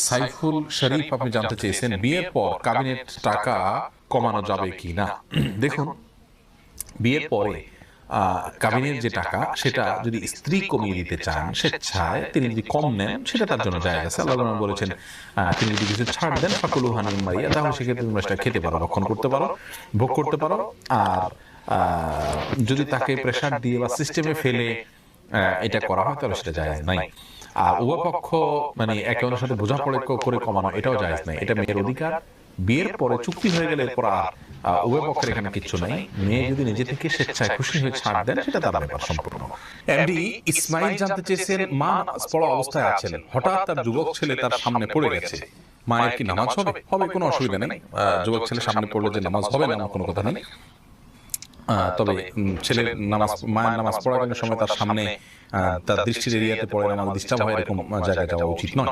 সাইফুল শরীফ আপনি জানতে চেয়েছেন বিয়ের পর কাবিনেট টাকা কমানো যাবে কি না। দেখুন, বিয়ের পরে কাবিনের যে টাকা সেটা যদি স্ত্রী কমিয়ে দিতে চান স্বেচ্ছায়, তিনি যদি কম নেন সেটা তার জন্য জায়েজ আছে। আল্লাহ রাব্বুল বলেছেন তিনি যদি কিছু ছাড় দেন ফাকুলু হানিম মারিয়া, তাহলে সেক্ষেত্রে তোমরা সেটা খেতে পারো, রক্ষণ করতে পারো, ভোগ করতে পারো। আর যদি তাকে প্রেশার দিয়ে বা সিস্টেমে ফেলে এটা করা হয় তাহলে সেটা জায়েজ নাই। আর উভয় পক্ষ মানে একে অন্যের সাথে বোঝাপড়া করে কমানো এটাও জায়েজ নাই, এটা মেয়ের অধিকার। বিয়ের পরে চুক্তি হয়ে গেলে এরপর আর উভয় পক্ষের এখানে কিচ্ছু নাই। মেয়ে যদি নিজে থেকে স্বেচ্ছায় খুশি হয়ে ছাড় দেন সেটা তার ব্যাপার সম্পূর্ণ। এমডি ইসমাইল জানতে চেয়েছেন, মা নামাজ পড়া অবস্থায় আছেন, হঠাৎ তার যুবক ছেলে তার সামনে পড়ে গেছে, মায়ের কি নামাজ হবে? হবে, কোনো অসুবিধা নেই। যুবক ছেলে সামনে পড়লে যে নামাজ হবে না এমন কোনো কথা নেই। তবে ছেলের নামাজ, মায়ের নামাজ পড়ানোর সময় তার সামনে তার দৃষ্টির এরিয়াতে পড়ে নামাজ ডিস্টার্ব হয় এরকম জায়গায় যাওয়া উচিত নয়।